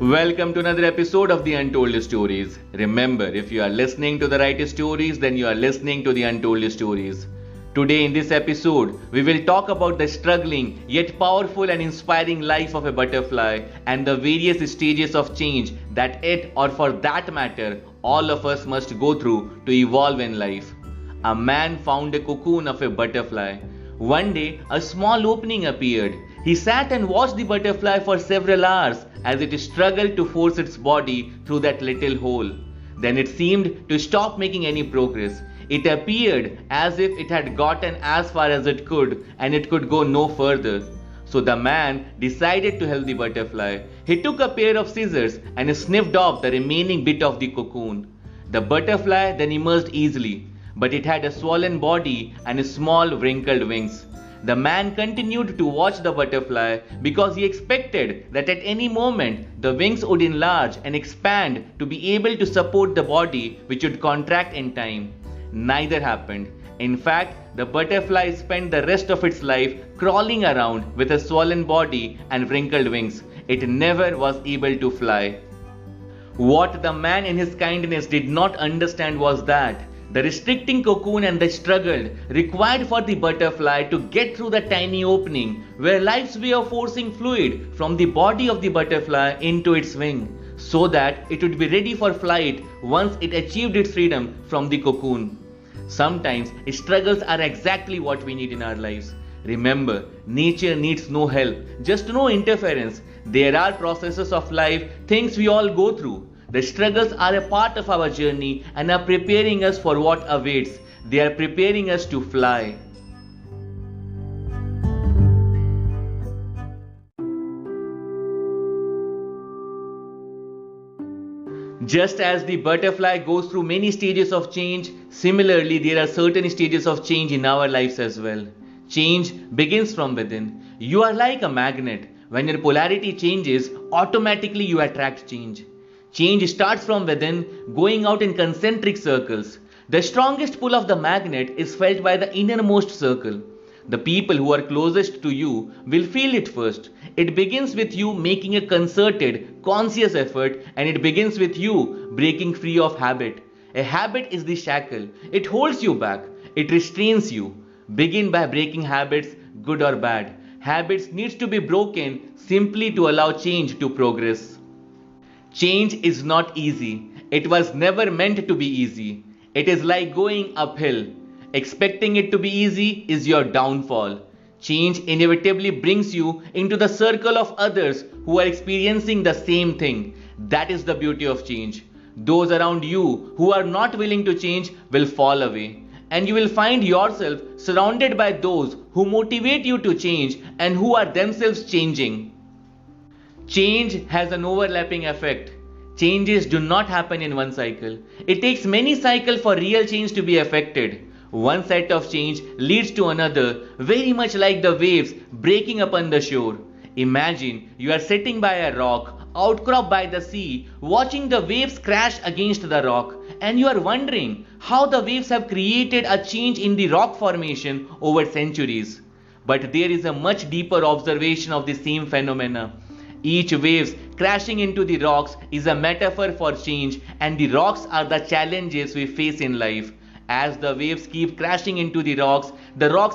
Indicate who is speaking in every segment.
Speaker 1: Welcome to another episode of the Untold Stories. Remember, if you are listening to the right stories, then you are listening to the Untold Stories. Today in this episode, we will talk about the struggling yet powerful and inspiring life of a butterfly and the various stages of change that it, or for that matter, all of us must go through to evolve in life. A man found a cocoon of a butterfly. One day, a small opening appeared. He sat and watched the butterfly for several hours as it struggled to force its body through that little hole. Then it seemed to stop making any progress. It appeared as if it had gotten as far as it could and it could go no further. So the man decided to help the butterfly. He took a pair of scissors and snipped off the remaining bit of the cocoon. The butterfly then emerged easily, but it had a swollen body and small wrinkled wings. The man continued to watch the butterfly because he expected that at any moment the wings would enlarge and expand to be able to support the body, which would contract in time. Neither happened. In fact, the butterfly spent the rest of its life crawling around with a swollen body and wrinkled wings. It never was able to fly. What the man in his kindness did not understand was that the restricting cocoon and the struggle required for the butterfly to get through the tiny opening were life's way of forcing fluid from the body of the butterfly into its wing, so that it would be ready for flight once it achieved its freedom from the cocoon. Sometimes struggles are exactly what we need in our lives. Remember, nature needs no help, just no interference. There are processes of life, things we all go through. The struggles are a part of our journey and are preparing us for what awaits. They are preparing us to fly. Just as the butterfly goes through many stages of change, similarly there are certain stages of change in our lives as well. Change begins from within. You are like a magnet. When your polarity changes, automatically you attract change. Change starts from within, going out in concentric circles. The strongest pull of the magnet is felt by the innermost circle. The people who are closest to you will feel it first. It begins with you making a concerted, conscious effort, and it begins with you breaking free of habit. A habit is the shackle. It holds you back. It restrains you. Begin by breaking habits, good or bad. Habits needs to be broken simply to allow change to progress. Change is not easy. It was never meant to be easy. It is like going uphill. Expecting it to be easy is your downfall. Change inevitably brings you into the circle of others who are experiencing the same thing. That is the beauty of change. Those around you who are not willing to change will fall away. And you will find yourself surrounded by those who motivate you to change and who are themselves changing. Change has an overlapping effect. Changes do not happen in one cycle. It takes many cycles for real change to be effected. One set of change leads to another, very much like the waves breaking upon the shore. Imagine you are sitting by a rock, outcropped by the sea, watching the waves crash against the rock, and you are wondering how the waves have created a change in the rock formation over centuries. But there is a much deeper observation of the same phenomena. Each wave crashing into the rocks is a metaphor for change, and the rocks are the challenges we face in life. As the waves keep crashing into the rocks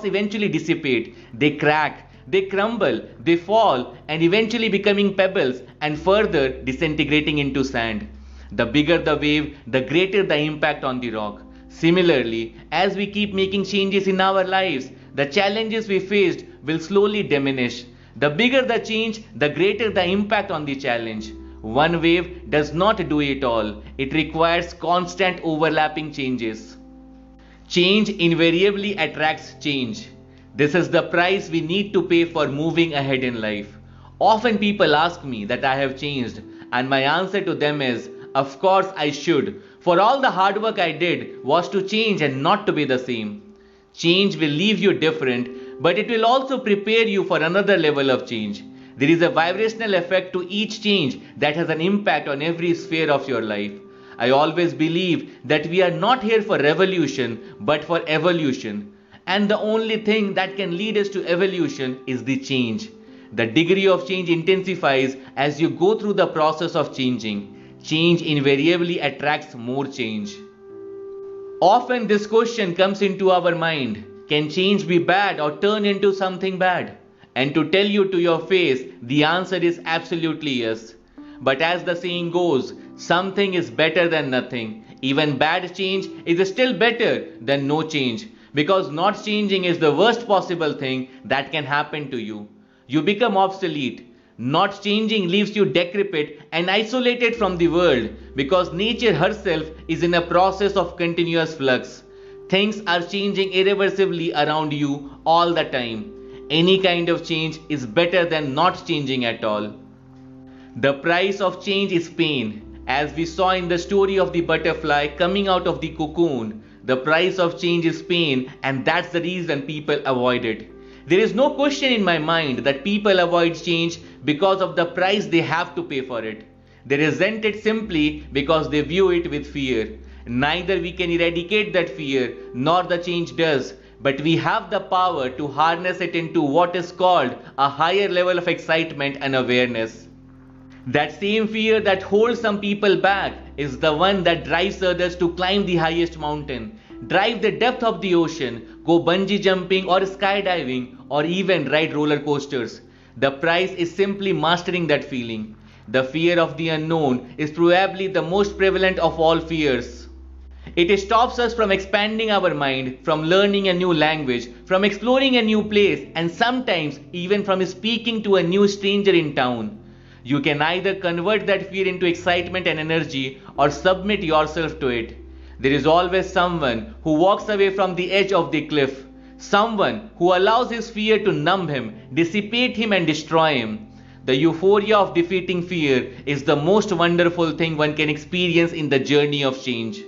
Speaker 1: eventually dissipate. They crack, they crumble, they fall, and eventually becoming pebbles and further disintegrating into sand. The bigger the wave, the greater the impact on the rock. Similarly, as we keep making changes in our lives, the challenges we faced will slowly diminish. The bigger the change, the greater the impact on the challenge. One wave does not do it all. It requires constant overlapping changes. Change invariably attracts change. This is the price we need to pay for moving ahead in life. Often people ask me that I have changed, and my answer to them is, of course I should, for all the hard work I did was to change and not to be the same. Change will leave you different, but it will also prepare you for another level of change. There is a vibrational effect to each change that has an impact on every sphere of your life. I always believe that we are not here for revolution, but for evolution. And the only thing that can lead us to evolution is the change. The degree of change intensifies as you go through the process of changing. Change invariably attracts more change. Often this question comes into our mind: can change be bad or turn into something bad? And to tell you to your face, the answer is absolutely yes. But as the saying goes, something is better than nothing. Even bad change is still better than no change, because not changing is the worst possible thing that can happen to you. You become obsolete. Not changing leaves you decrepit and isolated from the world, because nature herself is in a process of continuous flux. Things are changing irreversibly around you all the time. Any kind of change is better than not changing at all. The price of change is pain. As we saw in the story of the butterfly coming out of the cocoon, the price of change is pain, and that's the reason people avoid it. There is no question in my mind that people avoid change because of the price they have to pay for it. They resent it simply because they view it with fear. Neither we can eradicate that fear, nor the change does, but we have the power to harness it into what is called a higher level of excitement and awareness. That same fear that holds some people back is the one that drives others to climb the highest mountain, drive the depth of the ocean, go bungee jumping or skydiving, or even ride roller coasters. The price is simply mastering that feeling. The fear of the unknown is probably the most prevalent of all fears. It stops us from expanding our mind, from learning a new language, from exploring a new place, and sometimes even from speaking to a new stranger in town. You can either convert that fear into excitement and energy or submit yourself to it. There is always someone who walks away from the edge of the cliff. Someone who allows his fear to numb him, dissipate him and destroy him. The euphoria of defeating fear is the most wonderful thing one can experience in the journey of change.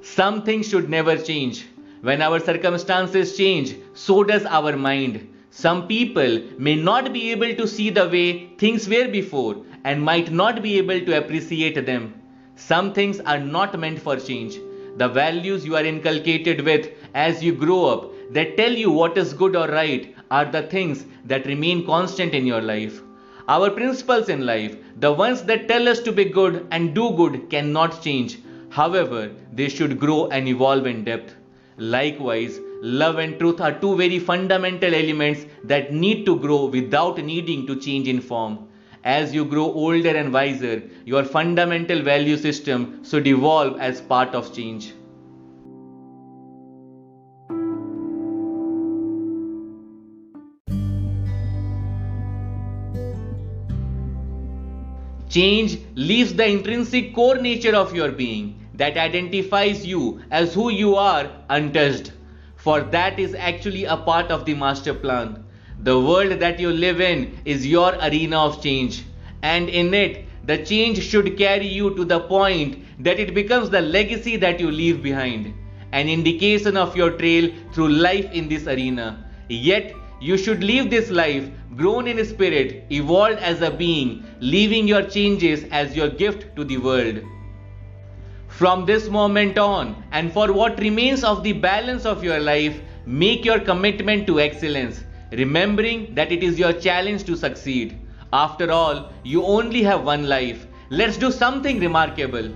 Speaker 1: Some things should never change. When our circumstances change, so does our mind. Some people may not be able to see the way things were before and might not be able to appreciate them. Some things are not meant for change. The values you are inculcated with as you grow up that tell you what is good or right are the things that remain constant in your life. Our principles in life, the ones that tell us to be good and do good, cannot change. However, they should grow and evolve in depth. Likewise, love and truth are two very fundamental elements that need to grow without needing to change in form. As you grow older and wiser, your fundamental value system should evolve as part of change. Change leaves the intrinsic core nature of your being that identifies you as who you are untouched. For that is actually a part of the master plan. The world that you live in is your arena of change, and in it, the change should carry you to the point that it becomes the legacy that you leave behind, an indication of your trail through life in this arena. Yet, you should leave this life grown in spirit, evolved as a being, leaving your changes as your gift to the world. From this moment on, and for what remains of the balance of your life, make your commitment to excellence, remembering that it is your challenge to succeed. After all, you only have one life. Let's do something remarkable.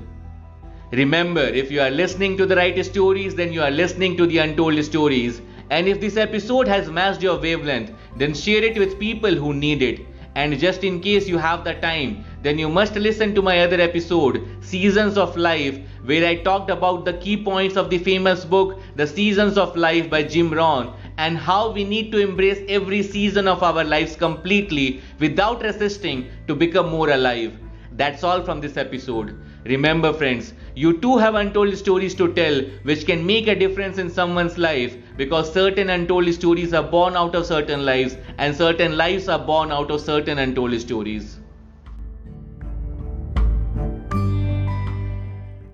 Speaker 1: Remember, if you are listening to the right stories, then you are listening to the Untold Stories. And if this episode has matched your wavelength, then share it with people who need it. And just in case you have the time, then you must listen to my other episode, Seasons of Life, where I talked about the key points of the famous book, The Seasons of Life by Jim Rohn, and how we need to embrace every season of our lives completely without resisting to become more alive. That's all from this episode. Remember friends, you too have untold stories to tell which can make a difference in someone's life, because certain untold stories are born out of certain lives and certain lives are born out of certain untold stories.